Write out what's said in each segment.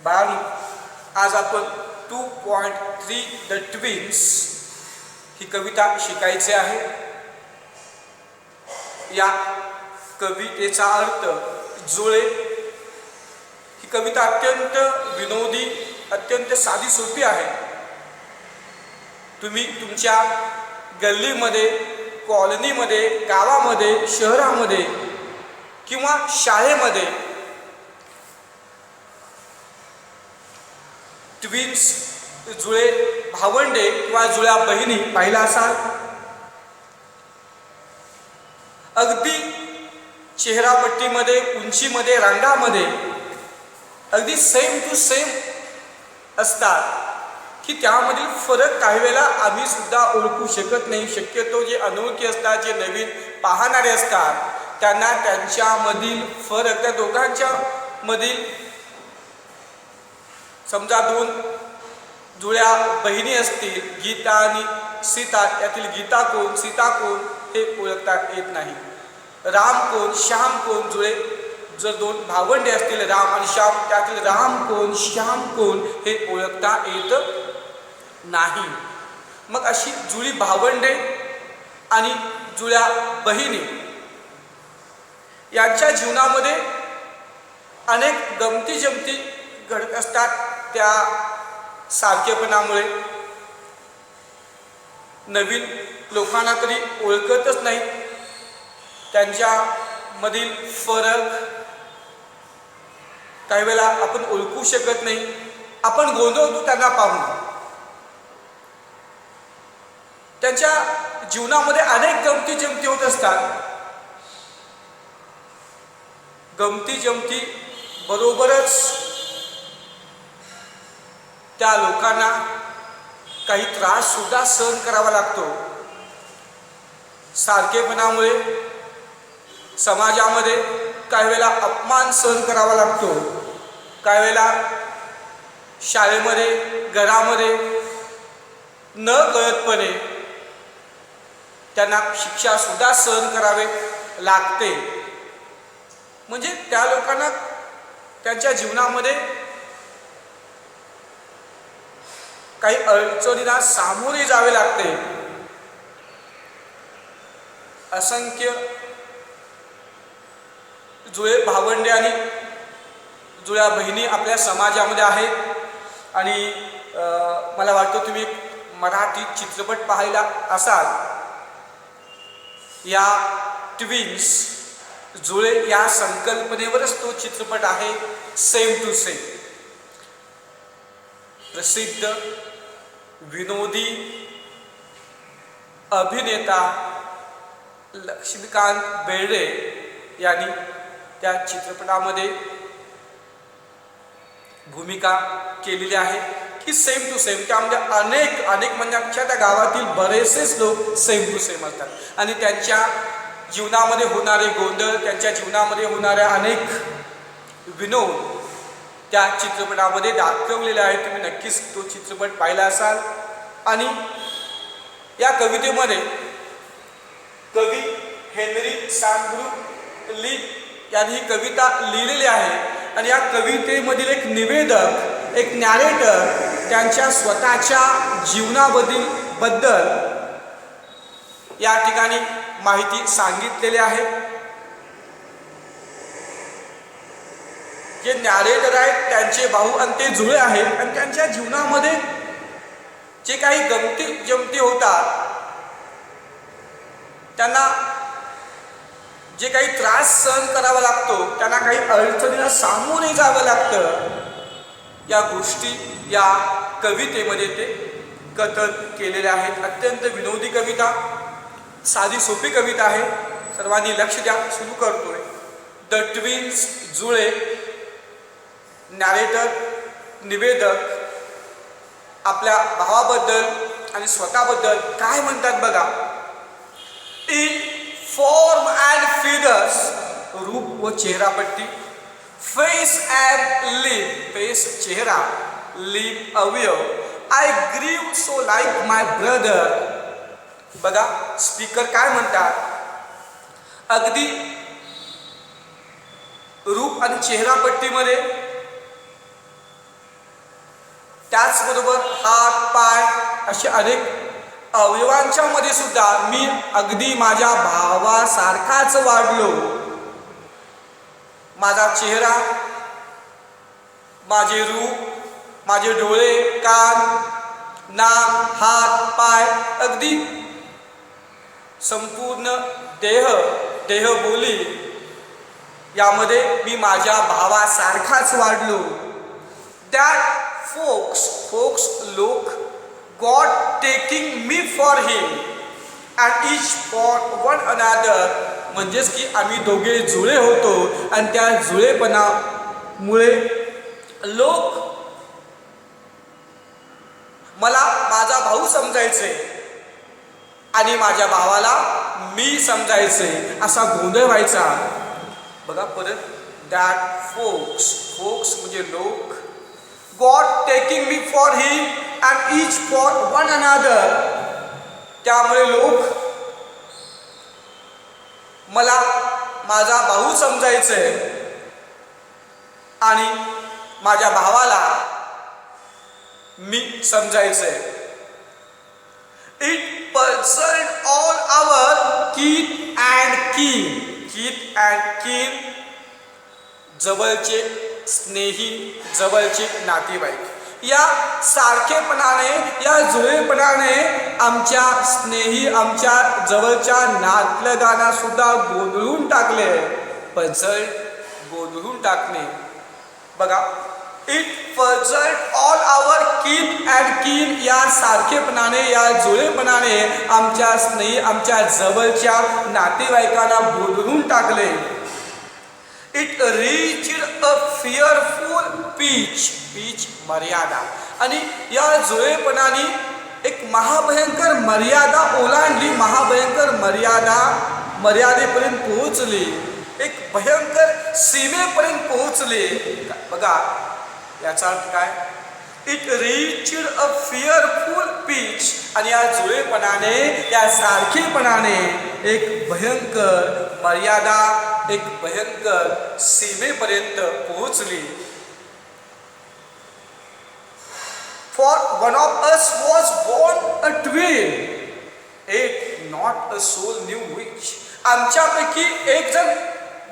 बाळांनो, आज आपण 2.3 द ट्विन्स ही कविता शिकायची आहे. या कवितेचा अर्थ जुळे. ही कविता अत्यंत विनोदी, अत्यंत साधी सोपी आहे. तुम्ही तुमच्या गल्लीमध्ये, कॉलनीमध्ये, गावामध्ये, शहरामध्ये किंवा शाळेमध्ये ट्विन्स जुळे भावंडे किंवा जुळ्या बहिणी पाहिला असाल. अगदी चेहरापट्टीमध्ये, उंचीमध्ये, रंगामध्ये अगदी सेम टू सेम असतात की त्यामधील फरक काही वेळेला आम्ही सुद्धा ओळखू शकत नाही. शक्यतो जे अनोळखी असतात, जे नवीन पाहणारे असतात, त्यांना त्यांच्यामधील फरक, त्या दोघांच्या मधील, समजा दोन जुळ्या बहिणी असतील, गीता आणि सीता, त्यातील गीता कोण, सीता कोण हे ओळखता येत नाही. राम कोण, श्याम कोण, जुळे जर दोन भावंडे असतील राम आणि श्याम, त्यातील राम कोण, श्याम कोण हे ओळखता येत नाही. मग अशी जुळी भावंडे आणि जुळ्या बहिणी यांच्या जीवनामध्ये अनेक गमती जमती घडत असतात. त्या सारखेपणामुळे नवीन लोकांना तरी ओळखतच नाही. त्यांच्यामधील फरक काही वेळेला आपण ओळखू शकत नाही. आपण गोंधळतो त्यांना पाहून. त्यांच्या जीवनामध्ये अनेक गमती जमती होत असतात. गमती जमती बरोबरच त्या लोकांना काही त्रास सुद्धा सहन करावा लागतो. सारखेपणामुळे समाजामध्ये काही वेळेला अपमान सहन करावा लागतो. काही वेळेला शाळेमध्ये, घरामध्ये न कळतपणे त्यांना शिक्षा सुद्धा सहन करावे लागते. म्हणजे त्या लोकांना त्यांच्या जीवनामध्ये काही अडचणींना सामोरे जावे लागते. असंख्य जुळे भावंडे आणि जुळ्या बहिणी आपल्या समाजामध्ये आहेत. आणि मला वाटतं तुम्ही मराठी चित्रपट पाहायला असाल. या ट्विन्स जुळे या संकल्पनेवरच तो चित्रपट आहे, सेम टू सेम. प्रसिद्ध विनोदी अभिनेता लक्ष्मीकांत बेर्डे यांनी त्या चित्रपटामध्ये भूमिका केलेली आहे की सेम टू सेम. त्यामध्ये अनेक म्हणजे आमच्या त्या गावातील बरेचसेच लोक सेम टू सेम असतात आणि त्यांच्या जीवनामध्ये होणारे गोंधळ, त्यांच्या जीवनामध्ये होणाऱ्या अनेक विनोद त्या चित्रपटामध्ये दाखवलेले आहेत. तुम्ही नक्कीच तो चित्रपट पाहिला असाल. आणि या कवितेमध्ये कवी हेनरी सांग्रू ली यांनी ही कविता लिहिलेली आहे. आणि या कवितेमधील एक निवेदक, एक नॅरेटर त्यांच्या स्वतःच्या जीवनाबद्दल या ठिकाणी माहिती सांगितलेली आहे. जे नॅरेटर आहेत त्यांचे भाऊ आणि ते जुळे आहेत. आणि त्यांच्या जीवनामध्ये जे काही गमती जमती होतात, त्यांना जे काही त्रास सहन करावा लागतो, त्यांना काही अडचणींना सामोरे जावं लागतं, या गोष्टी या कवितेमध्ये ते कथन केलेल्या आहेत. अत्यंत विनोदी कविता, साधी सोपी कविता आहे. सर्वांनी लक्ष द्या. सुरू करतोय. द ट्विन्स जुळे. नॅरेटर, निवेदक आपल्या भावाबद्दल आणि स्वतःबद्दल काय म्हणतात बघा. इन फॉर्म अँड फिगर्स, रूप व चेहरापट्टी, फेस अँड लिप, फेस चेहरा, लिप अवयव, आय ग्रीव सो लाईक माय ब्रदर. बघा स्पीकर काय म्हणतात. अगदी रूप आणि चेहरापट्टीमध्ये त्याचबरोबर हात पाय असे अनेक अवयवांच्या मध्ये सुद्धा मी अगदी माझ्या भावासारखाच वाढलो. माझा चेहरा, माझे रूप, माझे डोळे, कान, नाक, हात पाय, अगदी संपूर्ण देहबोली यामध्ये मी माझ्या भावासारखाच वाढलो. That folks look God taking me for him and each for one another. म्हणजेच की आम्ही दोघे जुळे होतो आणि त्या जुळेपणामुळे लोक मला माझा भाऊ समजायचे आणि माझ्या भावाला मी समजायचे, असा गोंधळ व्हायचा. बघा परत, दॅट फोक्स म्हणजे लोक, God taking me for him and each for one another. त्यामुळे लोक मला माझा भाऊ समजायचे आणि माझ्या भावाला मी समजायचे. It puzzled all our kin and kin, जवळचे स्नेही, जवळचे नातेवाईक या सारखेपणाने, या जुळेपणाने आमच्या स्नेही, आमच्या जवळच्या नातलगांना सुद्धा गोंधळून टाकले. पझल्ड, गोंधळून टाकणे. बघा, it puzzled all our kin and kin, या सारखेपणाने, या जुळेपणाने आमच्या स्नेही, आमच्या जवळच्या नातेवाईकांना गोंधळून टाकले. It reached a fearful pitch, मर्यादा. आणि या जुळेपणाने एक महाभयंकर मर्यादा ओलांडली, महाभयंकर मर्यादेपर्यंत पोहोचली, एक भयंकर सीमेपर्यंत पोहोचले. बघा याचा अर्थ काय? It reached a fearful pitch. आणि या जुळेपणाने, या सारखेपणाने एक भयंकर मर्यादा, एक भयंकर सीमेपर्यंत पोहोचली. For one of us was born a twin, it not a soul knew which. आमच्यापैकी एक जण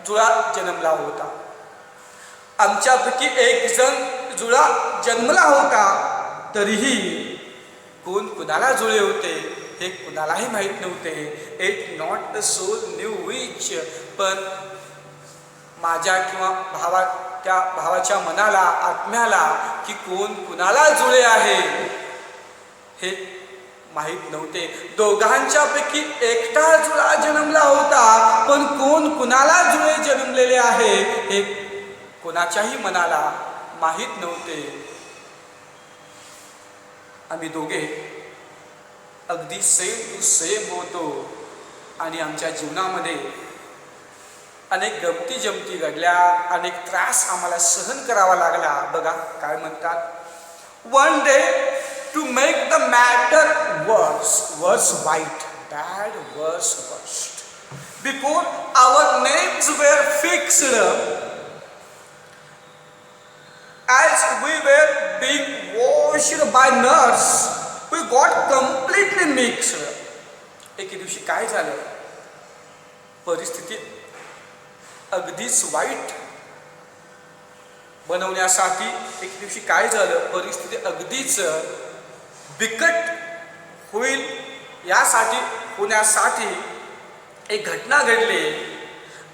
जुळा जन्मला होता, आमच्यापैकी एक जण जुळा जन्मला होता, तरीही कोण कुणाला जुळे होते हे कुणालाही माहीत नव्हते. It not a soul knew which. पण माझ्या किंवा त्या भावाच्या मनाला, आत्म्याला की कोण कुणाला जुळे आहे हे माहीत नव्हते. दोघांच्यापैकी एकटा जुळा जन्मला होता, पण कोण कुणाला जुळे जन्मलेले आहे हे कोणाच्याही मनाला माहीत नव्हते. आम्ही दोघे अगदी सेम टू सेम होतो आणि आमच्या जीवनामध्ये अनेक गमती जमती घडल्या, अनेक त्रास आम्हाला सहन करावा लागला. बघा काय म्हणतात, one day to make the matter worse वाईट, bad worse worst, before our names were fixed, as we were being washed by nurse, we got completely mixed. एके दिवशी काय झालं, परिस्थिती अगदीच वाईट बनवण्यासाठी एक दिवशी काय झालं, परिस्थिती अगदीच बिकट होईल होण्यासाठी एक घटना घडली.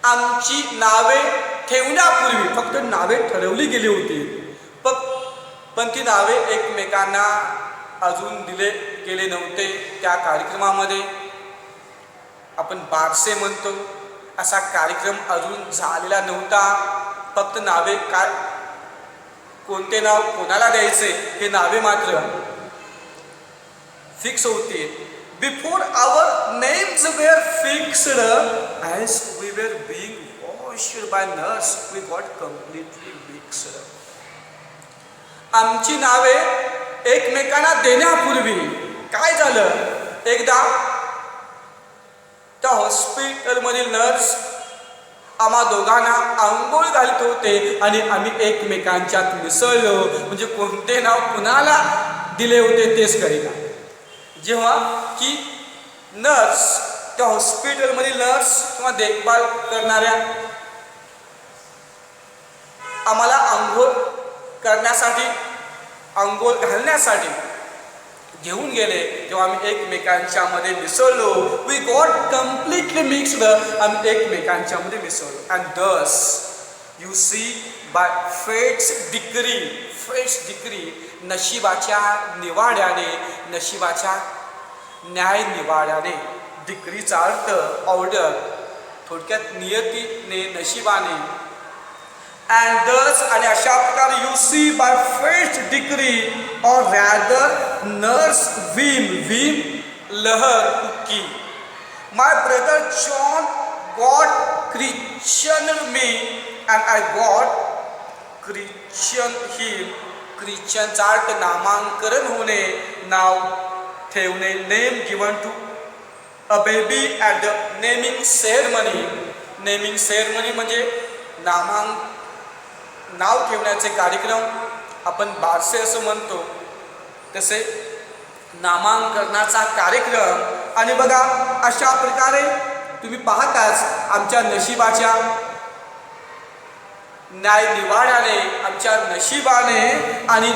आमची नावे ठेवण्यापूर्वी फक्त नावे ठरवली गेली होती, पण ती नावे एकमेकांना अजून दिले गेले नव्हते. त्या कार्यक्रमामध्ये आपण बारसे म्हणतो, असा कार्यक्रम अजून झालेला नव्हता. फक्त नावे काय, कोणते नाव कोणाला द्यायचे हे नावे मात्र फिक्स होते. Before our names were fixed, as we were being washed by nurse, we got completely mixed. आमची नावे एकमेकांना देण्यापूर्वी काय झालं, एकदा त्या हॉस्पिटलमधील नर्स आम्हा दोघांना आंघोळ घालत होते आणि आम्ही एकमेकांच्यात मिसळलो. म्हणजे कोणते नाव कुणाला दिले होते तेच कळेना. जेव्हा की नर्स, त्या हॉस्पिटलमधील नर्स किंवा देखभाल करणाऱ्या आम्हाला आंघोळ करण्यासाठी, आंघोळ घालण्यासाठी घेऊन गेले, तेव्हा आम्ही एकमेकांच्या मध्ये मिसळलो. We got completely mixed. आम्ही एकमेकांच्या मध्ये मिसळलो. And thus you see by fate's decree, नशिबाच्या निवाड्याने, नशिबाच्या न्याय निवाड्याने, डिक्रीचा अर्थ ऑर्डर, थोडक्यात नियतीने, नशिबाने. अँड दस, आणि अशा प्रकारे you see by fate's decree or rather nurse whim लहर उकी, my brother John got christen me and I got christen him. ख्रिश्चनचा अर्थ नामांकरण होणे, नाव ठेवणे, name given to a baby at the naming ceremony. Naming ceremony म्हणजे नाव ठेवण्याचे कार्यक्रम, आपण बारसे असं म्हणतो, तसे नामांकरणाचा कार्यक्रम. आणि बघा, अशा प्रकारे तुम्ही पाहताच आमच्या नशिबाच्या न्याय निवाड्याने, आमच्या नशिबाने, आणि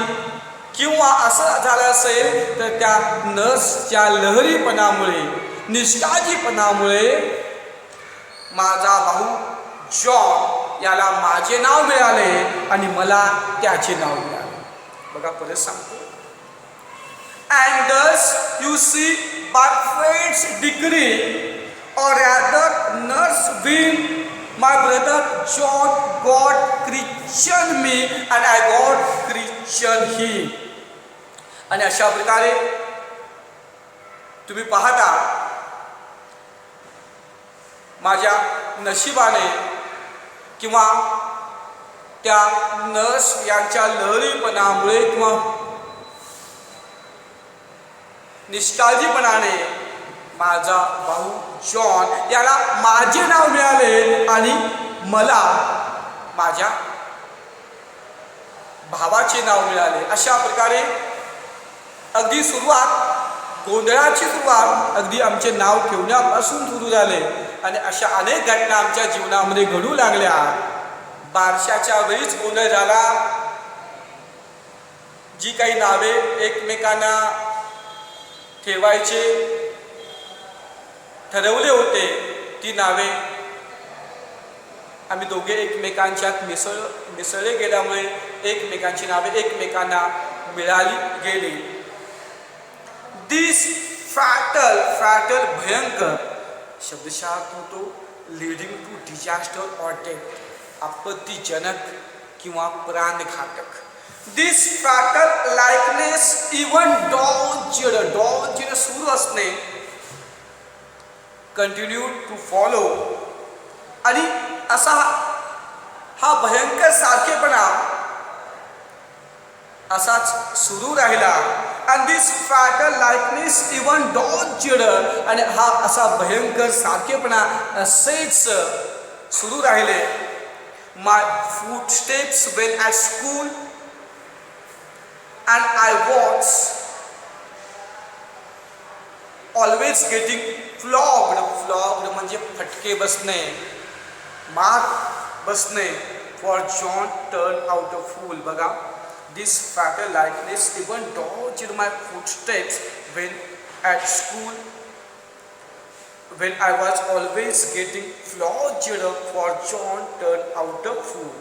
किंवा असं झालं असेल तर त्या नर्सच्या लहरीपणामुळे, निष्काळजीपणामुळे माझा भाऊ जॉन याला माझे नाव मिळाले आणि मला त्याचे नाव मिळाले. बघा, परत सांगतो. And thus you see by fate's decree, or rather nurse will, my brother John got Christian me and I got Christian him. आणि अशा प्रकारे तुम्ही पाहता माझ्या नशिबाने किंवा त्या नर्स यांच्या लहरीपणामुळे किंवा निष्काळजीपणाने माझा भाऊ जॉन याला माझे नाव मिळाले आणि मला माझ्या भावाचे नाव मिळाले. अशा प्रकारे अगदी गोंधळाची सुरुवात अगदी आमचे नाव ठेवण्यापासून सुरू झाले. आणि अशा अनेक घटना आमच्या जीवनामध्ये घडू लागल्या. बारशाच्या वेळीच गोंधळ झाला. जी काही नावे एकमेकांना ठेवायचे ठरवले होते, ती नावे आम्ही दोघे एकमेकांच्यात मिसळले गेल्यामुळे एकमेकांची नावे एकमेकांना मिळाली गेली. दिस फॅटल भयंकर शब्दशः होतो leading to disaster or death, आपत्तीजनक किंवा प्राणघातक. This fatal likeness even dogs सुरू असणे, कंटिन्यू टू फॉलो, आणि असा हा भयंकर सारखेपणा असाच सुरू राहिला. and this fatal likeness even dodged, आणि हा असा भयंकर सारखेपणा असेच सुरू राहिले. my footsteps when at school and I was always getting flogged म्हणजे फटके बसणे, मार बसणे. for John turned out a fool. बघा, this fatal likeness even dodged my footsteps when at school when I was always getting flogged. for John turned out a fool.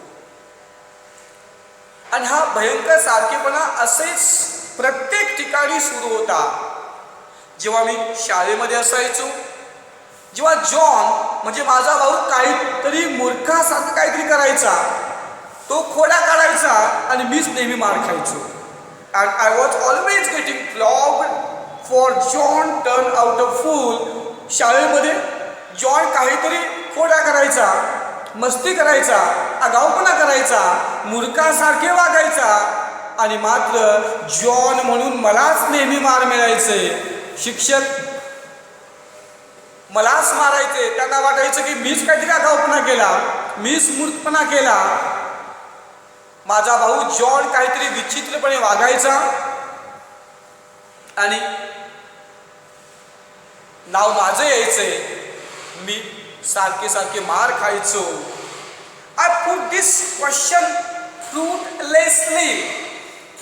आणि हा भयंकर सारखेपणा असेच प्रत्येक ठिकाणी सुरू होता. जेव्हा मी शाळेमध्ये असायचो, जेव्हा जॉन म्हणजे माझा भाऊ काहीतरी मूर्खासारखं काहीतरी करायचा, तो खोडा काढायचा आणि मीच नेहमी मार खायचो. And I was always getting flogged for John turn out a fool. शाळेमध्ये जॉन काहीतरी खोडा करायचा, मस्ती करायचा, आगाऊपणा करायचा, मूर्खासारखे वागायचा, आणि मात्र जॉन म्हणून मलाच नेहमी मार मिळायचे. शिक्षक मलाच मारायचे. त्यांना वाटायचं की मीच काहीतरी आगाऊपणा केला, मीच मूर्खपणा केला. माझा भाऊ जॉन काहीतरी विचित्रपणे वागायचा आणि नाव माझं यायचंय. मी सारखे सारखे मार खायचो. I put this question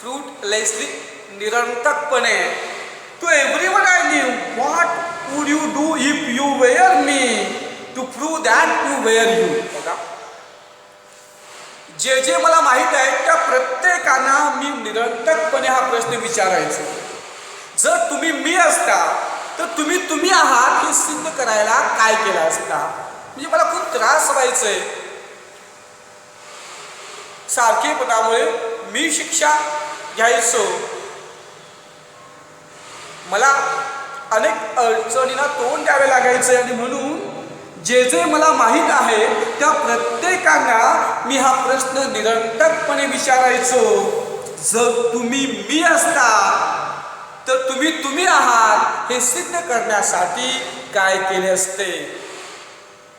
fruitlessly निरंतकपणे to everyone I knew. What would you do if you were me to prove that you were you. बघा, जे जे मला माहीत आहे त्या प्रत्येकांना मी निरंतरपणे हा प्रश्न विचारायचो. जर तुम्ही मी असता तर तुम्ही आहात हे सिद्ध करायला काय केलं असता. म्हणजे मला खूप त्रास व्हायचंय सारखेपणामुळे. मी शिक्षा घ्यायचो. मला अनेक अडचणींना तोंड द्यावे लागायचे आणि म्हणून जे जे मला माहीत आहे त्या प्रत्येकांना मी हा प्रश्न निरंतरपणे विचारायचो. जर तुम्ही मी असता तर तुम्ही आहात हे सिद्ध करण्यासाठी काय केले असते.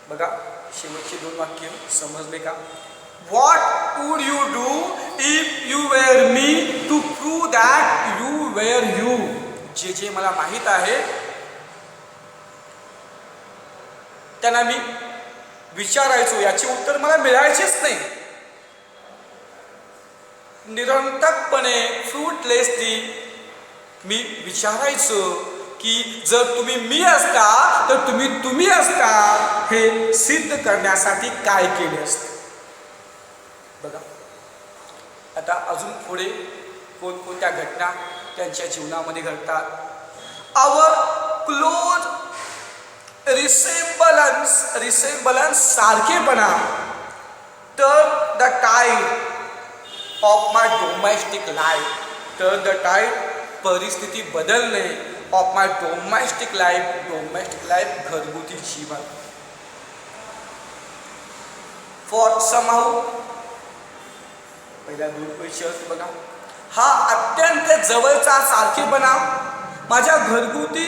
बघा, शेवटची 2 वाक्य समजले का. What would you do if you were me to prove that you were you. जे जे मला माहीत आहे त्यांना मी विचारायचो. याचे उत्तर मला मिळायचेच नाही. निरंतरपणे फ्रूटलेसली मी विचारायचो की जर तुम्ही मी असता तर तुम्ही असता हे सिद्ध करण्यासाठी काय केले असते. बघा, आता अजून पुढे कोणकोणत्या घटना त्यांच्या जीवनामध्ये घडतात. आवर क्लोज रिसेम्बलन्स सारखेपणा तर the tide of my domestic life. तर द टाईड परिस्थिती बदलणे ऑफ माय डोमेस्टिक लाईफ घरगुती जीवन. फॉर समहाऊ पहिल्या 2 पैशात बघा, हा अत्यंत जवळचा सारखेपणा माझ्या घरगुती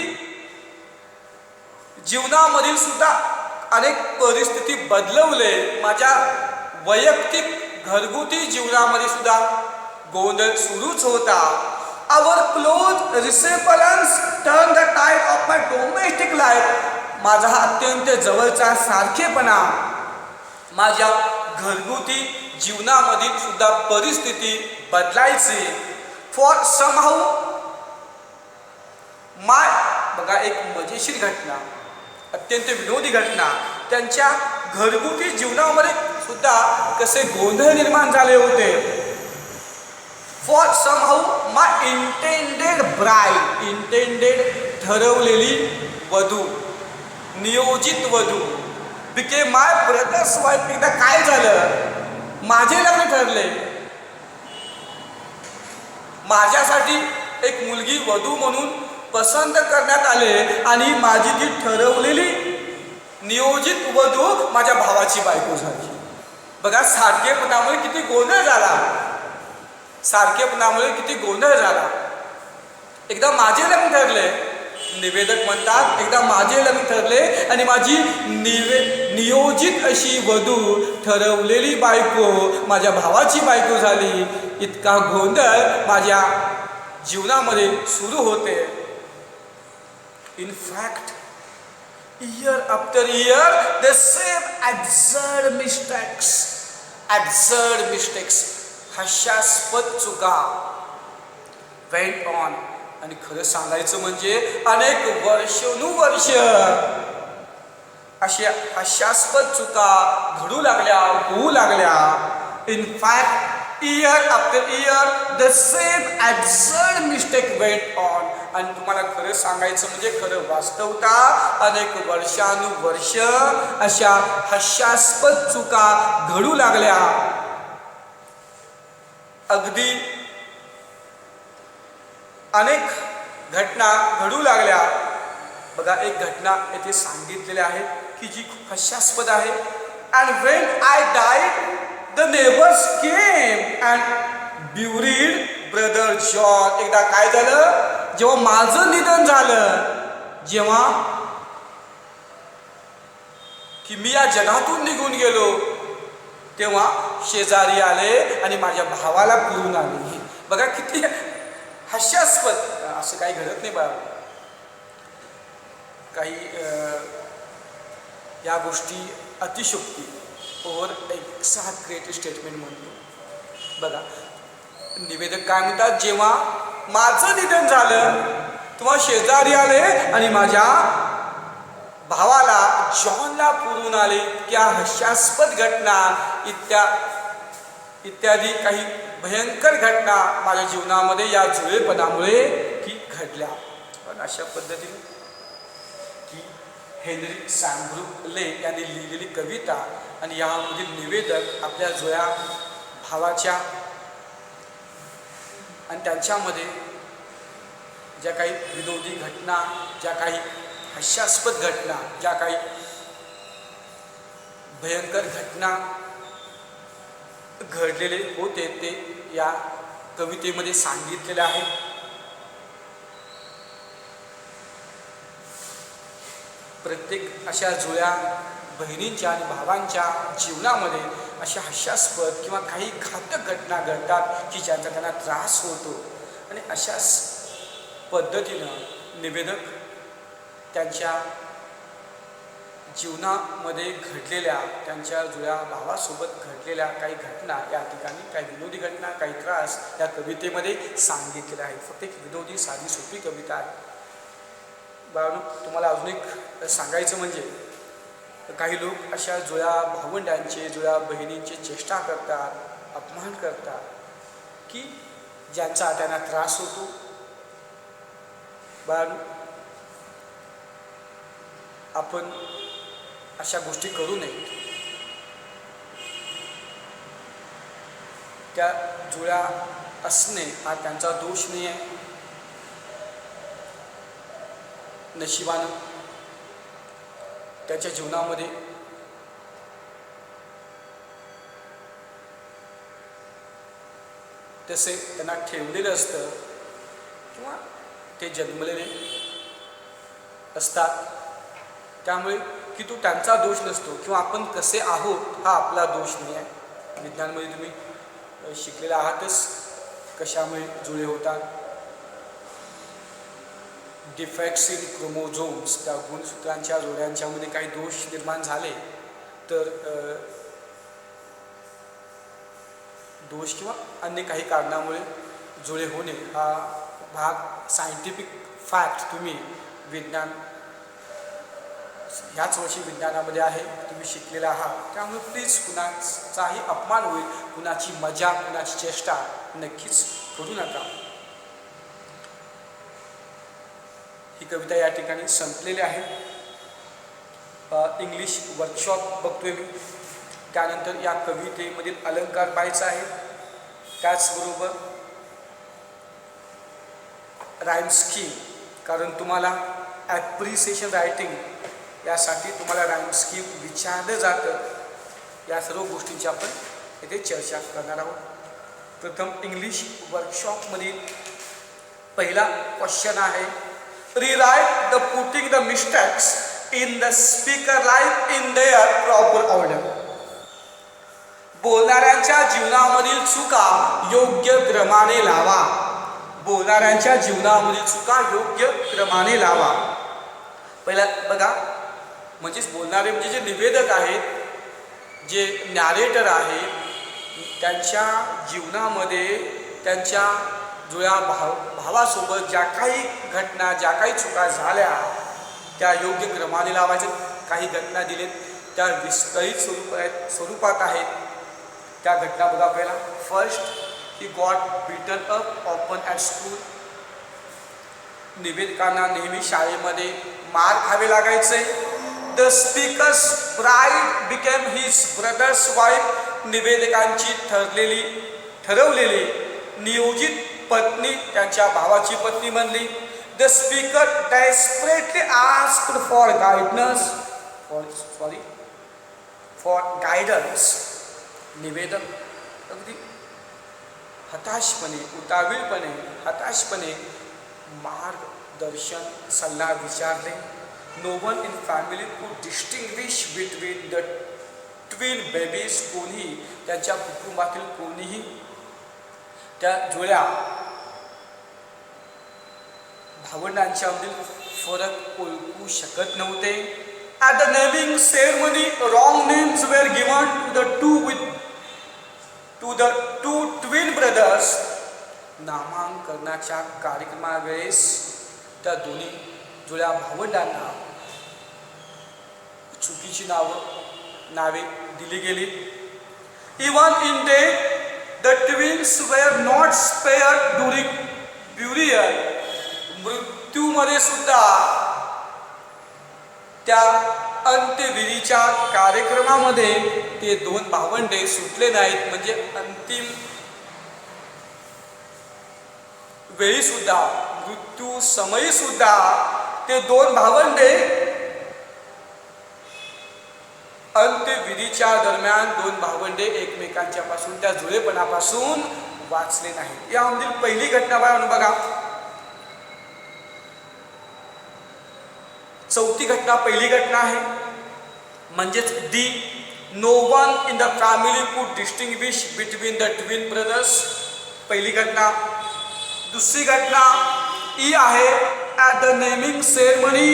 जीवनामधील सुद्धा अनेक परिस्थिती बदलवले. माझ्या वैयक्तिक घरगुती जीवनामध्ये सुद्धा गोंधळ सुरूच होता. Our close resemblance turn the tide of my domestic life. माझा हा अत्यंत जवळचा सारखेपणा माझ्या घरगुती जीवनामधील सुद्धा परिस्थिती बदलायची. फॉर समहाऊ माय, बघा एक मजेशीर घटना, अत्यंत विनोदी घटना. त्यांच्या घरगुती जीवनामध्ये सुद्धा कसे गोंधळ निर्माण झाले होते. फॉर समहाऊ माय इंटेंडेड ठरवलेली वधू, नियोजित वधू बिकेम माय ब्रदर्स वाईफ. एकदा काय झालं, माझे लग्न ठरले. माझ्यासाठी एक मुलगी वधू म्हणून पसंत करण्यात आले आणि माझी ती ठरवलेली नियोजित वधू माझ्या भावाची बायको झाली. बघा, सारखेपणामुळे किती गोंधळ झाला. एकदा माझे लग्न ठरले, निवेदक म्हणतात एकदा माझे लग्न ठरले आणि माझी नियोजित अशी वधू ठरवलेली बायको माझ्या भावाची बायको झाली. इतका गोंधळ माझ्या जीवनामध्ये सुरू होते. In fact year after year the same absurd mistakes हास्यास्पद चुका went on. आणि खरं सांगायचं म्हणजे अनेक वर्षानुवर्ष अशा हास्यास्पद चुका होऊ लागल्या. In fact year after year the same absurd mistake went on. आणि तुम्हाला खरं सांगायचं म्हणजे खरं वास्तवता अनेक वर्षानुवर्ष अशा हास्यास्पद चुका घडू लागल्या. अगदी अनेक घटना घडू लागल्या. बघा, एक घटना येथे सांगितलेली आहे की जी खूप हास्यास्पद आहे. and when I died the neighbors came and buried brother John. एकदा काय झालं, जेव्हा माझं निधन झालं, जेव्हा की मी या जगातून निघून गेलो तेव्हा शेजारी आले आणि माझ्या भावाला पुरून आले. बघा किती हास्यास्पद. असं काही घडत नाही बाळा. काही या गोष्टी अतिशयोक्ती ओव्हर एक्झॅक्रेटेड स्टेटमेंट म्हणतो. बघा निवेदक काय म्हणतात, जेव्हा माझं निधन झालं तेव्हा शेजारी आले आणि माझ्या भावाला जॉनला पुरून आले. क्या हास्यास्पद घटना इत्यादी काही भयंकर घटना माझ्या जीवनामध्ये या जुळेपणामुळे की घडल्या. पण अशा पद्धतीने की हेनरी सॅम्ब्रुक ले यांनी लिहिलेली कविता आणि यामधील निवेदक आपल्या जुळ्या भावाच्या आणि त्यांच्यामध्ये ज्या काही विनोदी घटना, ज्या काही हास्यास्पद घटना, ज्या काही भयंकर घटना घडलेले होते ते या कवितेमध्ये सांगितलेले आहे. प्रत्येक अशा जुळ्या बहिणींच्या आणि भावांच्या जीवनामध्ये अशा हास्यास्पद किंवा काही घातक घटना घडतात की ज्यांचा त्यांना त्रास होतो. आणि अशाच पद्धतीनं निवेदक त्यांच्या जीवनामध्ये घडलेल्या, त्यांच्या जुळ्या भावासोबत घडलेल्या काही घटना या ठिकाणी, काही विनोदी घटना, काही त्रास या कवितेमध्ये सांगितलेल्या आहेत. फक्त एक विनोदी साधी सोपी कविता आहे. बाळांनो, तुम्हाला अजून एक सांगायचं म्हणजे काही लोक अशा जुळ्या भावंडांचे, जुळ्या बहिणींची चेष्टा करतात, अपमान करतात की ज्यांचा त्यांना त्रास होतो. बाळांनो, आपण अशा गोष्टी करू नयेत. त्या जुळ्या असणे हा त्यांचा दोष नाही आहे. नशिबानं त्याच्या जीवनामध्ये तसे त्यांना ठेवलेलं असतं किंवा ते जन्मलेले असतात. त्यामुळे की तो त्यांचा दोष नसतो किंवा आपण कसे आहोत हा आपला दोष नाही आहे. विज्ञानमध्ये तुम्ही शिकलेले आहातच कशामुळे जुळे होतात. डिफेक्ट्स इन क्रोमोझोम्स, त्या गुणसूत्रांच्या जोड्यांच्यामध्ये काही दोष निर्माण झाले तर दोष किंवा अन्य काही कारणामुळे जुळे होणे हा भाग सायंटिफिक फॅक्ट तुम्ही विज्ञान ह्याच वर्षी विज्ञानामध्ये आहे, तुम्ही शिकलेला आहात. त्यामुळे प्लीज कुणाचाही अपमान होईल, कुणाची मजा, कुणाची चेष्टा नक्कीच करू नका. ही कविता या ठिकाणी संपलेली आहे. इंग्लिश वर्कशॉप बघतोय मी. त्यानंतर या कवितेमधील अलंकार पाहायचा आहे. त्याचबरोबर राईम स्कीम, कारण तुम्हाला ॲप्रिसिएशन रायटिंग यासाठी तुम्हाला राईम स्कीम विचारलं जातं. या सर्व गोष्टींची आपण इथे चर्चा करणार आहोत. प्रथम इंग्लिश वर्कशॉपमधील पहिला क्वेश्चन आहे, rewrite the putting the mistakes in the speaker life in their proper order. बोलणाऱ्यांच्या जीवनामधील चुका योग्य क्रमाने लावा. बोलणाऱ्यांच्या जीवनामधील चुका योग्य क्रमाने लावा. पहिला बघा, म्हणजेच बोलणारे म्हणजे जे निवेदक आहेत, जे नॅरेटर आहेत, त्यांच्या जीवनामध्ये त्यांच्या जुळ्या भावासोबत ज्या काही घटना, ज्या काही चुका झाल्या त्या योग्य क्रमाने लावायच्या. काही घटना दिलेत त्या विस्कळीत स्वरूपात आहेत. त्या घटना बघा. पहिला, first, he got beaten up often at school. निवेदकांना नेहमी शाळेमध्ये मार खावे लागायचे. The speaker's bride became his brother's wife. निवेदकांची ठरवलेली नियोजित पत्नी त्यांच्या भावाची पत्नी बनली. The speaker desperately asked for guidance. निवेदक अगदी हताशपणे मार्गदर्शन, सल्ला विचारले. No one in family could distinguish between the twin babies. कोणी त्यांच्या कुटुंबातील कोणीही त्या जुळ्या भावंडांच्यामधील फरक ओळखू शकत नव्हते. At the naming ceremony wrong names were given to the two twin brothers. नामांकनाच्या कार्यक्रमावेळेस त्या दोन्ही जुळ्या भावंडांना चुकीची नावे दिली गेली. Even in death the twins were not spared during burial. मृत्यूमध्ये सुद्धा त्या अंत्यविधीच्या कार्यक्रमामध्ये ते दोन भावंडे सुटले नाहीत. म्हणजे अंतिम वेळी सुद्धा, मृत्यू समयी सुद्धा ते दोन भावंडे अंत्यविधीच्या दरम्यान दोन भावंडे एकमेकांच्या पासून, त्या जुळेपणापासून वाचले नाहीत. यामधील पहिली घटना बघा. चौथी घटना पहिली घटना आहे, म्हणजेच D. No one in the family could distinguish between the twin brothers. पहिली घटना. दुसरी घटना ई आहे. At the naming ceremony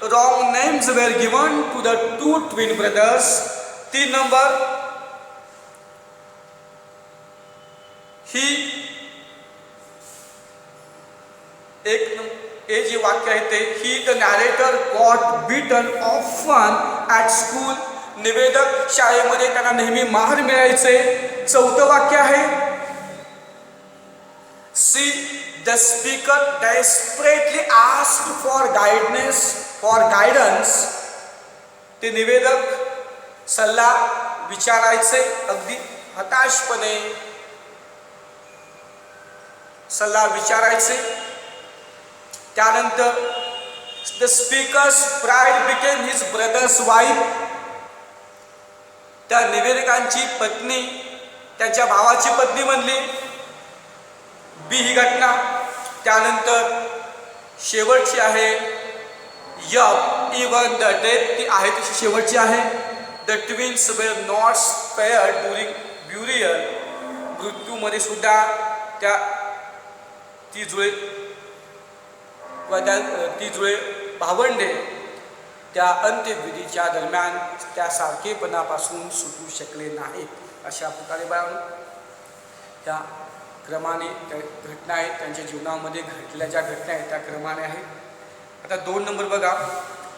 wrong names were given to the two twin brothers. 3 number ही हे जे वाक्य आहे ते ही the narrator got beaten often at school. निवेदक शाळेमध्ये त्यांना नेहमी मार मिळायचे. चौथं वाक्य आहे C the speaker desperately asked for guidance. ते निवेदक सल्ला विचारायचे, अगदी हताशपणे सल्ला विचारायचे. त्यानंतर the speaker's bride became his brother's wife. त्या निवेदकांची पत्नी त्यांच्या भावाची पत्नी बनली. बी ही घटना. त्यानंतर शेवटची आहे यप. इवन द डेथ ती आहे तशी शेवटची आहे. The twins were not spared during burial. मृत्यूमध्ये सुद्धा ती जुळे भावंडे त्या अंत्यविधीच्या दरम्यान त्या सारखेपणापासून सुटू शकले नाहीत. अशा प्रकारे त्या क्रमाने त्या घटना आहेत, त्यांच्या जीवनामध्ये घडलेल्या ज्या घटना आहेत त्या क्रमाने आहेत. आता 2 नंबर बघा.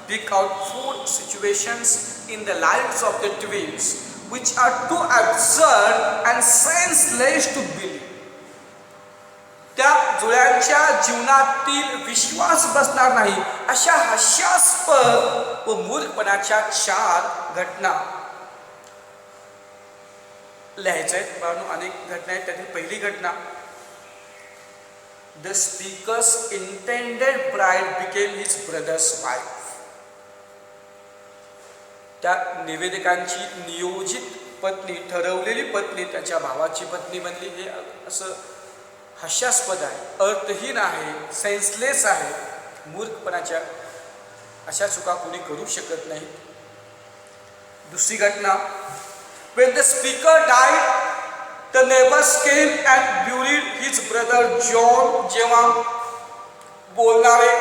Pick out 4 situations in the lives of the twins which are too absurd and senseless to believe. त्या जुळ्यांच्या जीवनातील विश्वास बसणार नाही अशा हास्यास्पद व मूर्खपणाच्या 4 घटना लिहायच्या आहेत. कारण अनेक घटना आहेत. त्यातील पहिली घटना the speakers intended bride became his brother's wife. त्या निवेदकांची नियोजित पत्नी, ठरवलेली पत्नी त्याच्या भावाची पत्नी बनली. हे असं हास्यास्पद आहे, अर्थहीन आहे, सेन्सलेस आहे. मूर्खपणाच्या अशा चुका कोणी करू शकत नाही. दुसरी घटना when the speaker died the neighbors came and buried his brother John. जेव्हा बोलणारे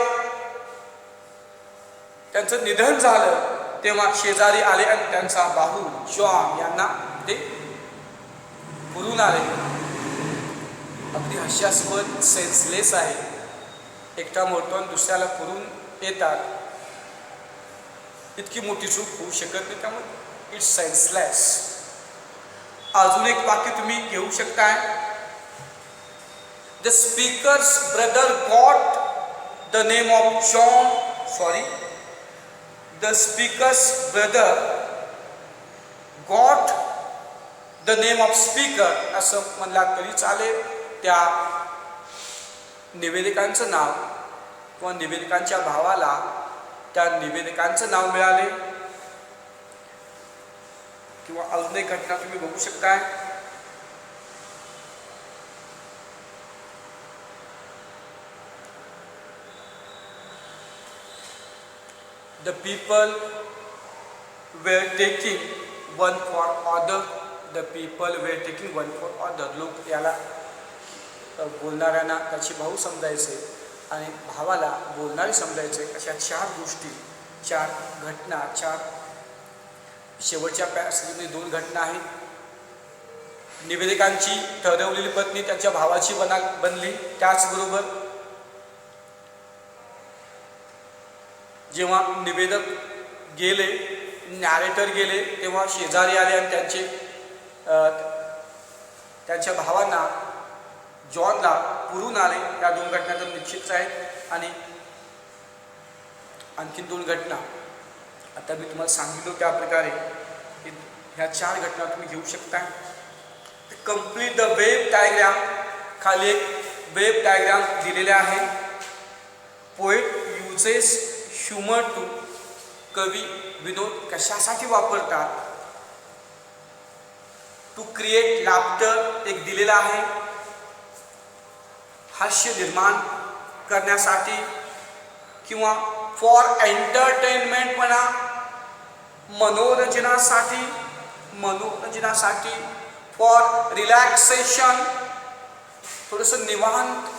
त्यांचं निधन झालं तेव्हा शेजारी आले आणि त्यांचा भाऊ जॉन यांना ते पुरून आले. अगदी हास्यास्पद, सेन्सलेस आहे. एकटा मोठा दुसऱ्याला पुरून येतात. इतकी मोठी चूक होऊ शकत नाही, त्यामुळे इट्स सेन्सलेस. अजून एक वाक्य तुम्ही घेऊ शकताय. The speakers brother got the name of John. The speakers brother got the name of speaker असं म्हणलात तरी चालेल. त्या निवेदकांचं नाव किंवा निवेदकांच्या भावाला त्या निवेदकांचं नाव मिळाले. किंवा अजून एक घटना तुम्ही बघू शकताय. The people were taking one for other. The people were taking one for other. लोक याला बोलणाऱ्यांना त्याचे भाऊ समजायचे आणि भावाला बोलणारे समजायचे. अशा 4 गोष्टी, 4 घटना, 4 शेवटच्या पॅसेजमध्ये 2 घटना आहेत. निवेदकांची ठरवलेली पत्नी त्यांच्या भावाची बनली. त्याचबरोबर जेव्हा निवेदक गेले, नॅरेटर गेले, तेव्हा शेजारी आले आणि त्यांच्या भावांना जॉनला पुरून आले. या 2 घटना तर निश्चितच आहेत. आणि आणखीन 2 घटना आता मी तुम्हाला सांगितलो त्या प्रकारे ह्या 4 घटना तुम्ही घेऊ शकता. Complete the web diagram. खाली एक वेब डायग्राम दिलेले आहे. Poet uses humour to. कवी विनोद कशासाठी वापरतात? टू क्रिएट लाफ्टर एक दिलेला आहे. हास्य निर्माण करण्यासाठी किंवा फॉर एंटरटेनमेंट म्हणा, मनोरंजनासाठी, फॉर रिलॅक्सेशन थोडंसं निवांतपणासाठी,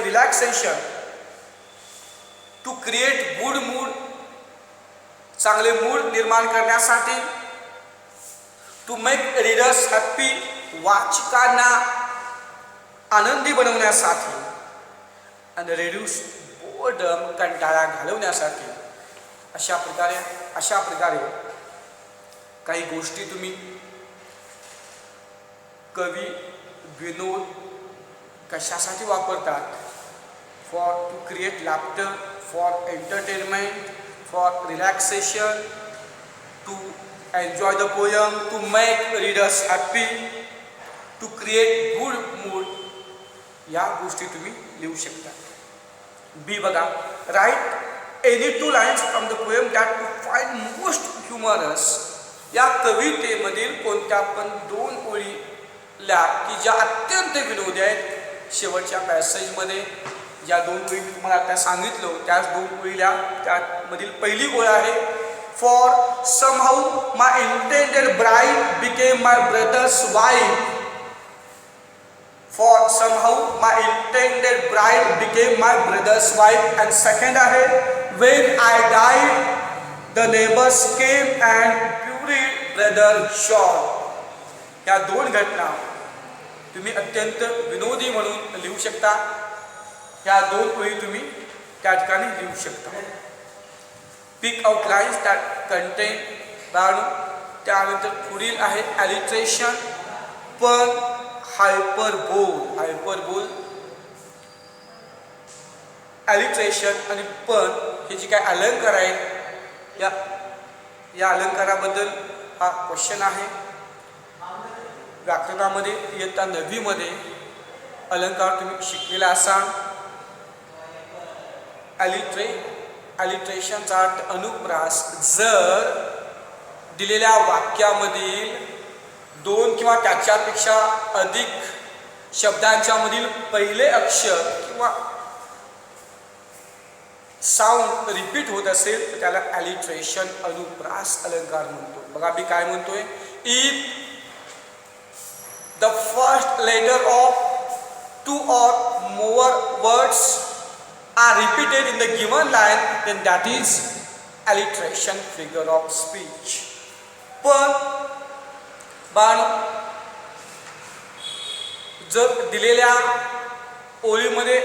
relaxation. To create good mood चांगले मूड निर्माण करण्यासाठी. टू मेक रीडर्स हॅप्पी वाचकांना आनंदी बनवण्यासाठी. आणि रेड्यूस बोर्डम कंटाळा घालवण्यासाठी. अशा प्रकारे काही गोष्टी तुम्ही कवी विनोद कशासाठी वापरतात? For to create laughter, for entertainment, for relaxation, to enjoy the poem, to make readers happy, to create good mood. या गोष्टी तुम्ही लिहू शकता. बी बघा. Write any 2 lines from the poem that you find most humorous. या कवितेमधील कोणत्या पण 2 ओळी की ज्या अत्यंत विनोदी आहेत. शेवटच्या पॅसेजमध्ये ज्या 2 ओळी तुम्हाला आता सांगितलो त्याच 2 ओळीला. त्यामधील पहिली ओळ आहे for somehow my intended bride became my brother's wife. For somehow my intended bride became my brother's wife. And second आहे when I died the neighbors came and buried brother John. या 2 घटना तुम्ही अत्यंत विनोदी म्हणून लिहू शकता. या 2 ओळी तुम्ही त्या ठिकाणी लिहू शकता. पिक आउट लाईन्स दॅट कंटेन. त्यानंतर पुढील आहे ॲलिट्रेशन, पण, हायपरबोल. ॲलिट्रेशन आणि पण हे जे काय अलंकार आहेत या अलंकाराबद्दल हा क्वेश्चन आहे. व्याकरणामध्ये इयत्ता 9वी मध्ये अलंकार तुम्ही शिकलेला असाल. ॲलिट्रेशनचा अर्थ अनुप्रास. जर दिलेल्या वाक्यामधील 2 किंवा त्याच्यापेक्षा अधिक शब्दांच्या मधील पहिले अक्षर किंवा साऊंड रिपीट होत असेल तर त्याला ॲलिट्रेशन, अनुप्रास अलंकार म्हणतो. बघा मी काय म्हणतोय. If the first letter of 2 or more words are repeated in the given line, then that is alliteration, figure of speech. पण जर दिलेल्या ओळीमध्ये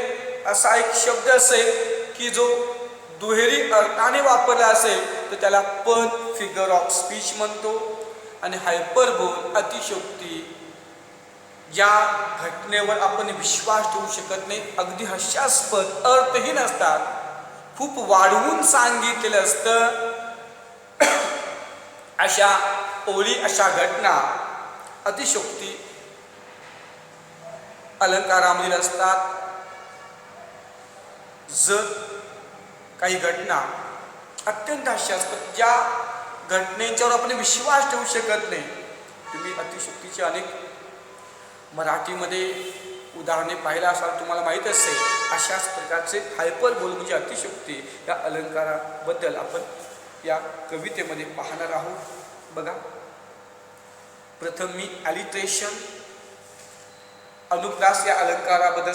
असा एक शब्द असेल की जो दुहेरी अर्थाने वापरला असेल तर त्याला पण, फिगर ऑफ स्पीच म्हणतो. आणि हायपरबोल, अतिशयोक्ती, ज्या घटनेवर आपण विश्वास ठेवू शकत नाही, अगदी हास्यास्पद, अर्थहीन असतात, खूप वाढवून सांगितलेलं असतं, अशा ओळी, अशा घटना अतिशयोक्ती अलंकारामधील असतात. जर काही घटना अत्यंत हास्यास्पद, ज्या घटनेच्यावर आपण विश्वास ठेवू शकत नाही. तुम्ही अतिशयोक्तीचे अनेक मराठीमध्ये उदाहरणे पाहिला असाल, तुम्हाला माहीत असेल. अशाच प्रकारचे हायपरबोल म्हणजे अतिशयोक्ती या अलंकाराबद्दल आपण या कवितेमध्ये पाहणार आहोत. बघा, प्रथम मी ॲलिट्रेशन अनुप्रास या अलंकाराबद्दल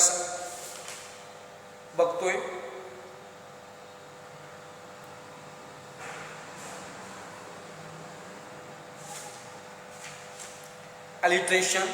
बघतोय. ॲलिट्रेशन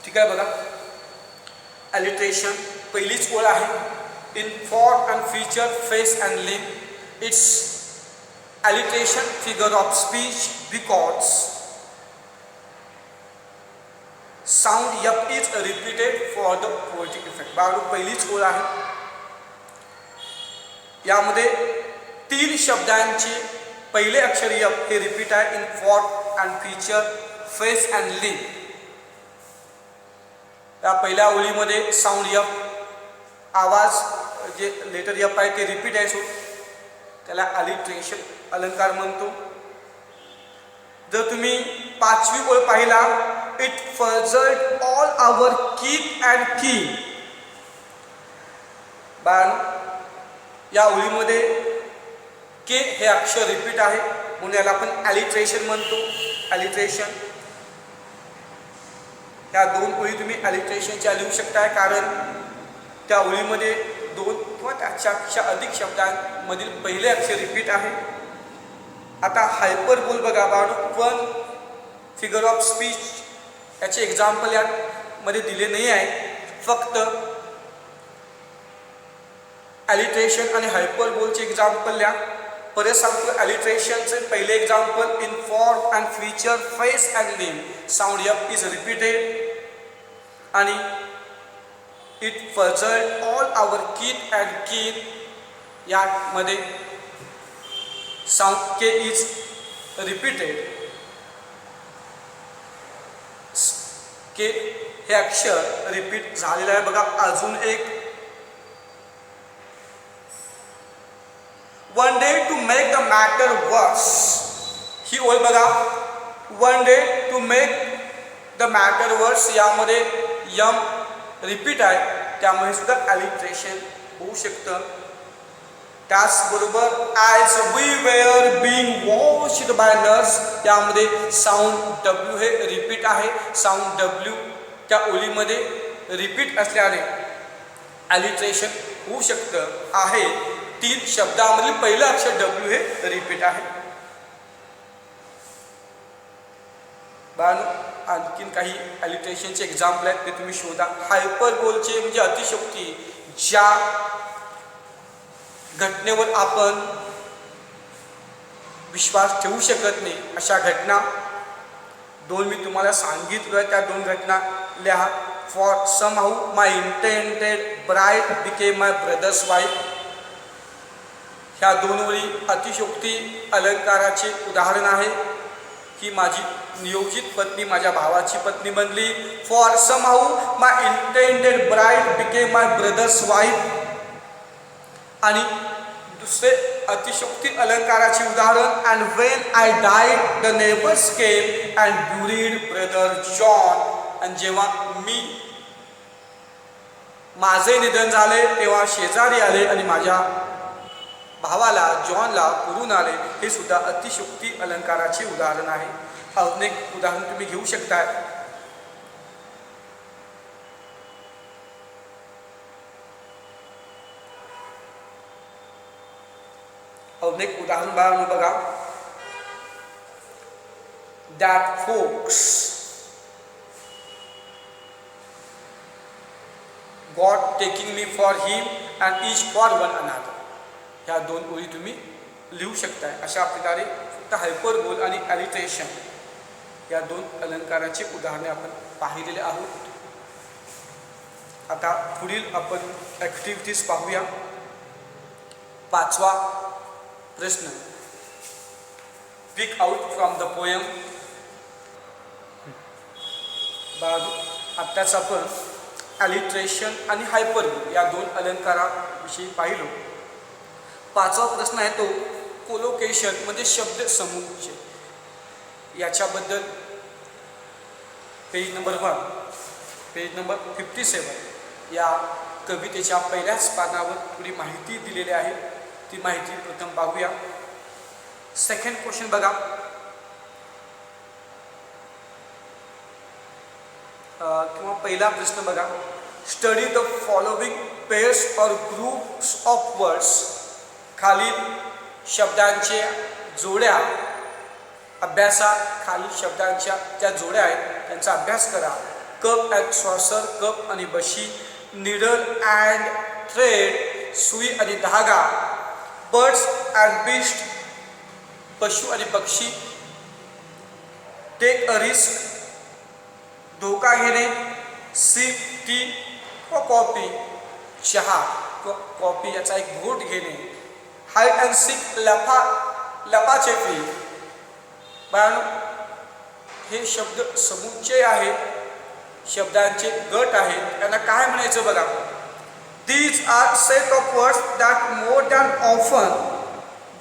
ठीक आहे. बघा, ॲलिट्रेशन पहिलीच ओळ आहे. In form and feature, face and limb, it's alliteration figure of speech because sound yup is repeated for the poetic effect. बघा, पहिलीच ओळ आहे. यामध्ये 3 शब्दांचे पहिले अक्षर यप हे रिपीट आहे. In form and feature, face and लिम. या पहिल्या ओळीमध्ये साऊंड यप, आवाज जे लेटर यप आहे ते रिपीट आहे, सो त्याला ॲलिट्रेशन अलंकार म्हणतो. जर तुम्ही 5वी ओळ पाहिला, it puzzled all our keep and key. या ओळीमध्ये के हे अक्षर रिपीट आहे, म्हणून याला आपण ॲलिट्रेशन म्हणतो. ॲलिट्रेशन या 2 ओळी तुम्ही ॲलिट्रेशनच्या लिहू शकताय, कारण त्या ओळीमध्ये 2 किंवा त्याच्यापेक्षा अधिक शब्दांमधील पहिले अक्षर रिपीट आहे. आता हायपरबोल बघा, वन फिगर ऑफ स्पीच याचे एक्झाम्पल यामध्ये दिले नाही आहे. फक्त ॲलिट्रेशन आणि हायपरबोलचे एक्झाम्पल लिहा. परत सांगतो, ॲलिट्रेशनचे पहिले example in form and feature, face and limb, sound yup is repeated आणि it puzzled all our kith and kith. यामध्ये sound K is repeated. K हे अक्षर रिपीट झालेलं आहे. बघा, अजून एक one day to make the matter worse. ही ओळ बघा, one day to make the matter worse. यामध्ये यम रिपीट आहे, त्यामुळे सुद्धा ॲलिट्रेशन होऊ शकतं. त्याचबरोबर as we were being washed by nurse, यामध्ये साऊंड डब्ल्यू हे रिपीट आहे. साऊंड डब्ल्यू त्या ओळीमध्ये रिपीट असल्याने ॲलिट्रेशन होऊ शकतं आहे. 3 शब्दामधील पहिलं अक्षर डब्ल्यू हे रिपीट आहे. आणखीन काही ॲलिट्रेशनचे एक्झाम्पल आहेत, ते तुम्ही शोधा. हायपरबोलचे म्हणजे अतिशयोक्ती, ज्या घटनेवर आपण विश्वास ठेवू शकत नाही अशा घटना 2 मी तुम्हाला सांगितलं. त्या 2 घटना लिहा. For somehow my intended bride became my brother's wife. ह्या 2 ओळी अतिशयोक्ती अलंकाराचे उदाहरण आहे, की माझी नियोजित पत्नी माझ्या भावाची पत्नी बनली. For somehow my intended bride became my brother's wife. आणि दुसरे अतिशयोक्ती अलंकाराचे उदाहरण. And when I died the neighbours came and buried brother John. आणि जेव्हा माझे निधन झाले तेव्हा शेजारी आले आणि माझ्या भावाला जॉनला पुरून आले. हे सुद्धा अतिशयोक्ती अलंकाराचे उदाहरण आहे. अजून एक उदाहरण तुम्ही घेऊ शकता. अजून एक उदाहरण बघा. दॅट फोक्स God taking me for him and each for one another. ह्या दोन ओळी तुम्ही लिहू शकताय. अशा प्रकारे फक्त हायपरबोल आणि ॲलिट्रेशन या दोन अलंकाराची उदाहरणे आपण पाहिलेले आहोत. आता पुढील आपण ॲक्टिव्हिटीज पाहूया. 5वा प्रश्न. पिक आउट फ्रॉम द पोएम. आत्ताच आपण ॲलिट्रेशन आणि हायपरबोल या दोन अलंकाराविषयी पाहिलो. 5वा प्रश्न आहे तो कोलोकेशन म्हणजे शब्द समुच्चय. याच्याबद्दल पेज नंबर 57 या कवितेच्या पहिल्याच पानावर थोडी माहिती दिलेली आहे. ती माहिती प्रथम पाहूया. सेकंड क्वेश्चन बघा. किंवा पहिला प्रश्न बघा. स्टडी द फॉलोविंग पेयर्स और ग्रुप्स ऑफ वर्ड्स. खालील शब्दांच्या जोड्या अभ्यासा. खालील शब्दांच्या त्या जोड्या आहेत त्यांचा अभ्यास करा. कप अँड सॉसर, कप आणि बशी. निडल अँड थ्रेड, सुई आणि धागा. बर्ड्स अँड बिस्ट, पशु आणि पक्षी. टेक अ रिस्क, धोका घेणे. सिप, टी व कॉफी, चहा कॉफी याचा एक घोट घेणे. हाईड अँड सीक, लपाछपी. हे शब्द समुच्चय आहेत, शब्दांचे गट आहेत. त्यांना काय म्हणायचं बघा. These are set of words that more than often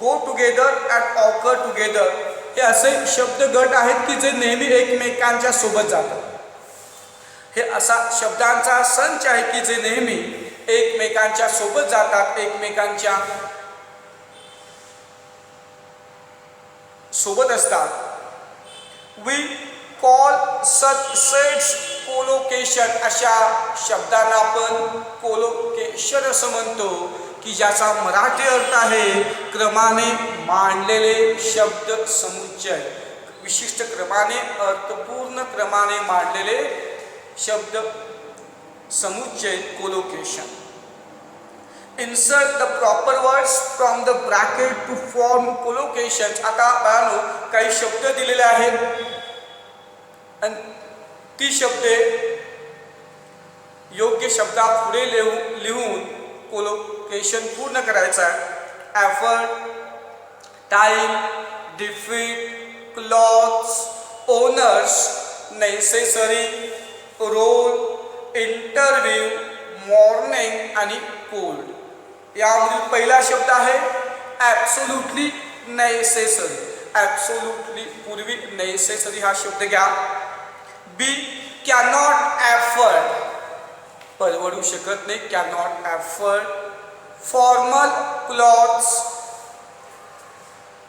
go together and occur together. हे असे शब्द गट आहेत की जे नेहमी एकमेकांच्या सोबत जातात. हे असा शब्दांचा संच आहे की जे नेहमी एकमेकांच्या सोबत जातात, एकमेकांच्या सोबत असतात. We call such sets collocation. अशा शब्दांना आपण कोलोकेशन असं म्हणतो की ज्याचा मराठी अर्थ आहे क्रमाने मांडलेले शब्द समुच्चय. विशिष्ट क्रमाने, अर्थपूर्ण क्रमाने मांडलेले शब्द समुच्चय collocation. Insert the proper words from the bracket to form collocations. आता पाहतो काही शब्द दिलेले आहेत आणि ती शब्दे योग्य शब्दात पुढे लिहून कोलोकेशन पूर्ण करायचं आहे. Effort, time, defeat, clothes, owners, necessary, role, interview, morning आणि कोल्ड. यामधील पहिला शब्द आहे ॲब्सोल्युटली नेसेसरी. ॲब्सोल्युटली पूर्वी नेसेसरी हा शब्द घ्या. बी कॅनॉट एफर्ट, परवडू शकत नाही, कॅनॉट एफर्ट. फॉर्मल क्लॉथ्स,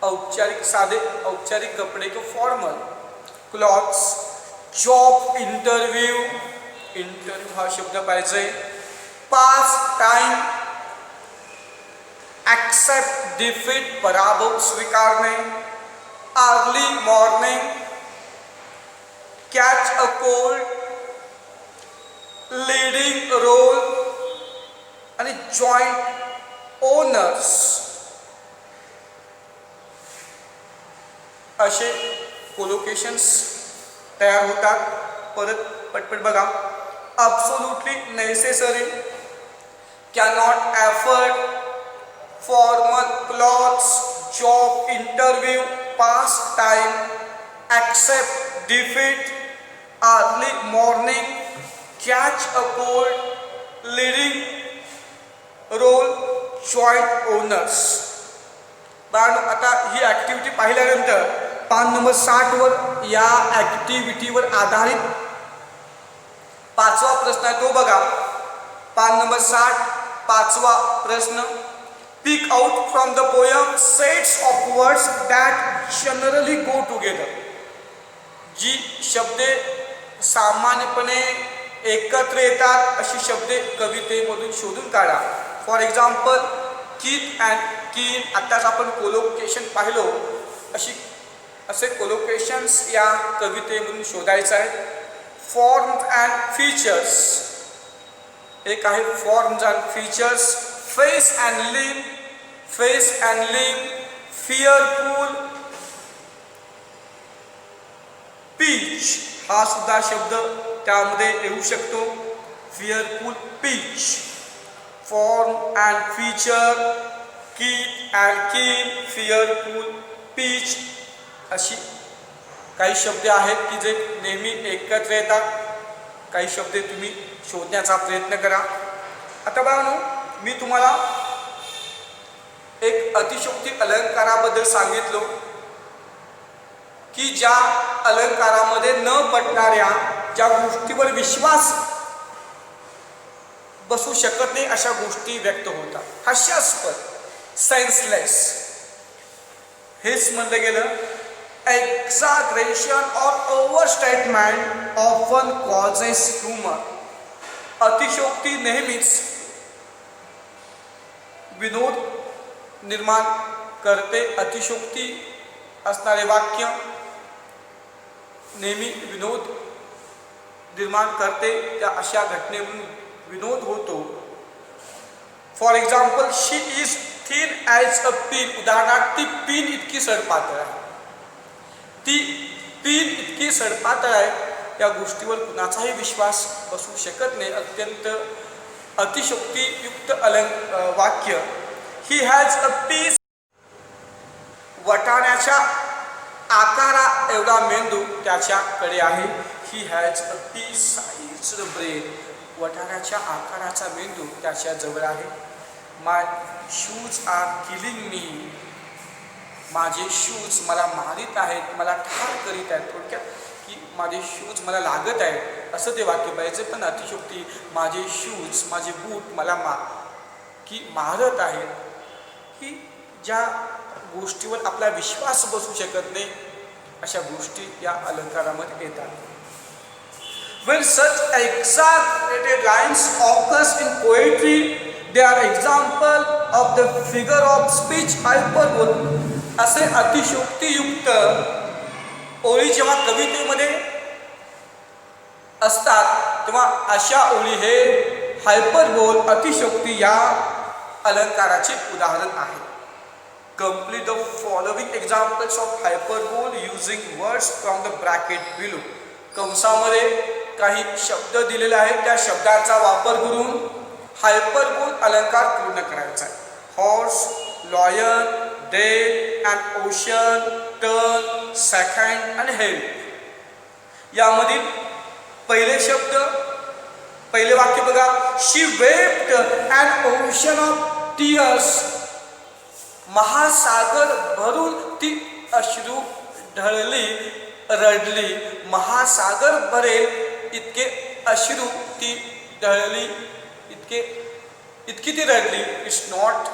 औपचारिक साधे औपचारिक कपडे किंवा formal clothes. Job interview, interview हा शब्द पाहिजे. पास टाइम, ॲक्सेप्ट डिफीट, पराभव स्वीकारणे. Early morning, catch a cold, leading role आणि जॉईंट ओनर्स. असे कोलोकेशन्स तयार होतात. परत पटपट बघा. Absolutely necessary, cannot effort, formal clothes, job interview, pastime, accept defeat, early morning, catch a cold, leading role, joint owners. पण आता ही activity पाहिल्यानंतर पान नंबर 60 वर या ॲक्टिव्हिटीवर आधारित 5वा प्रश्न आहे तो बघा. पान नंबर 60 5वा प्रश्न. Pick out from the poem sets of words that generally go together. जी शब्दे सामान्यपणे एकत्र येतात अशी शब्दे कवितेमधून शोधून काढा. फॉर एक्झाम्पल किथ अँड कीन. आत्ताच आपण कोलोकेशन पाहिलो. असे कोलोकेशन्स या कवितेमधून शोधायचं आहे. Forms and features. एक आहे forms and features. Face and limb. Face and limb. Fearful. Peach हा सुद्धा शब्द त्यामध्ये येऊ शकतो. Fearful, peach. Form and feature, kith and kin, fearful, peach अशी काही शब्द आहेत की जे नेहमी एकत्र येतात. काही शब्द तुम्ही शोधण्याचा प्रयत्न करा. आता बघा मी तुम्हाला एक अतिशयोक्ती अलंकाराबद्दल सांगितलो की ज्या अलंकारामध्ये न पटणाऱ्या ज्या गोष्टीवर विश्वास बसू शकत नाही अशा गोष्टी व्यक्त होतात. हास्यास्पद, सेन्सलेस. हेच म्हणलं गेलं. एक्झॅगरेशन और ओव्हरस्टेटमेंट ऑफन कॉजेस ह्युमर. अतिशयोक्ती नेहमीच विनोद निर्माण करते. अतिशयोक्ती असणारे वाक्य नेहमी विनोद निर्माण करते. त्या अशा घटनेतून विनोद होतो. For example she is thin as a pin. उदाहरणार्थ ती पिन इतकी सडपातळ आहे. ती पिन इतकी सडपातळ आहे. या गोष्टीवर कुणाचाही विश्वास बसू शकत नाही. अत्यंत अतिशयोक्तियुक्त वाक्य. ही हॅज अ पीस. वटाण्याच्या आकारा एवढा मेंदू त्याच्याकडे आहे. He has a pea sized brain. वटाण्याच्या आकाराचा मेंदू त्याच्या जवळ आहे. My shoes are killing me. माझे शूज मला मारित आहेत, मला ठार करीत आहेत. थोडक्यात की माझे शूज मला लागत आहेत असं ते वाक्य पाहिजे. पण अतिशयोक्ती माझे शूज, माझे बूट मला मारत आहेत. की ज्या गोष्टीवर आपला विश्वास बसू शकत नाही अशा गोष्टी या अलंकारामध्ये येतात. When such exaggerated lines occurs in poetry, they are example of the figure of speech hyperbole. असे अतिशयोक्तियुक्त ओळी जेव्हा कवितेमध्ये असतात तेव्हा अशा ओळी हे हायपरबोल, अतिशयोक्ती या अलंकाराचे उदाहरण आहे. Complete the following examples of hyperbole using words from the bracket below. कंसामध्ये काही शब्द दिलेले आहेत. त्या शब्दाचा वापर करून हायपरबोल अलंकार पूर्ण करायचा आहे. Horse, lion, day and ocean, turn, second आणि हेल्प. यामधील पहिले वाक्य बघा. She wept and ocean of tears. महासागर भरून ती अश्रू ढळली, रडली. महासागर भरेल इतके अश्रू ती ढळली, इतकी ती रडली. It's not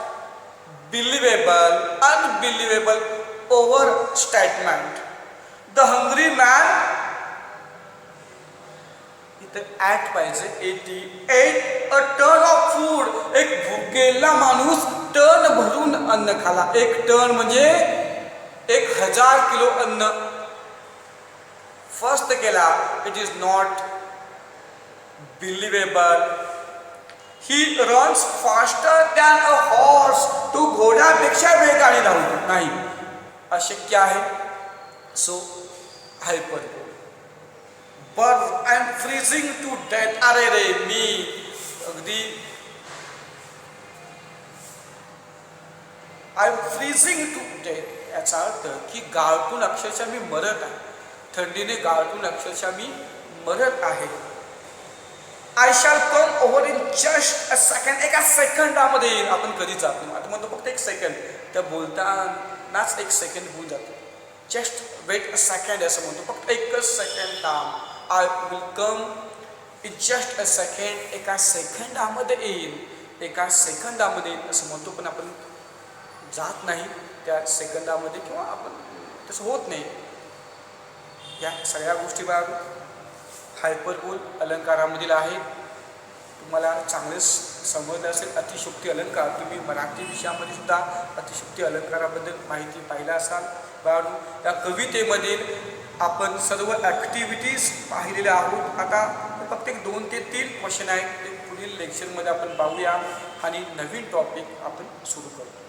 believable, unbelievable, overstatement. The hungry man. इथं ॲट पाहिजे. 88 अ टन ऑफ फूड. एक भुकेला माणूस टन भरून अन्न खाला. एक टन म्हणजे 1000 किलो अन्न फर्स्ट केला. It is not believable. He runs faster than a horse. तो घोड्यापेक्षा वेगाने धावतो नाही, अशक्य आहे. So hyperbole. But I am freezing to death. अरे रे मी अगदी I am freezing to death. याचा अर्थ की गाळटून अक्षरशः मी मरत आहे. थंडीने गाळटून अक्षरशः मी मरत आहे. I shall come over in just a second. एका सेकंदामध्ये येईल. आपण कधीच जात नाही. आता म्हणतो फक्त एक सेकंड, त्या बोलतानाच एक सेकंड होऊन जातं. जस्ट वेट अ सेकंड असं म्हणतो. फक्त एकच सेकंड थांब. I will come in just a second. एका सेकंदामध्ये येईल. एका सेकंदामध्ये येईल असं म्हणतो, पण आपण जात नाही त्या सेकंदामध्ये, किंवा आपण तसं होत नाही. या सगळ्या गोष्टी बघा हायपरबोल अलंकारामधील आहेत. तुम्हाला चांगलेच समजलं असेल. अतिशयोक्ती अलंकार तुम्ही मराठी विषयामध्ये सुद्धा अतिशयोक्ती अलंकाराबद्दल माहिती पाहिला असाल. बाळू या कवितेमधील आपण सर्व ॲक्टिव्हिटीज पाहिलेल्या आहोत. आता फक्त एक 2 ते 3 क्वेश्चन आहेत. ते पुढील लेक्चरमध्ये आपण पाहूया आणि नवीन टॉपिक आपण सुरू करू.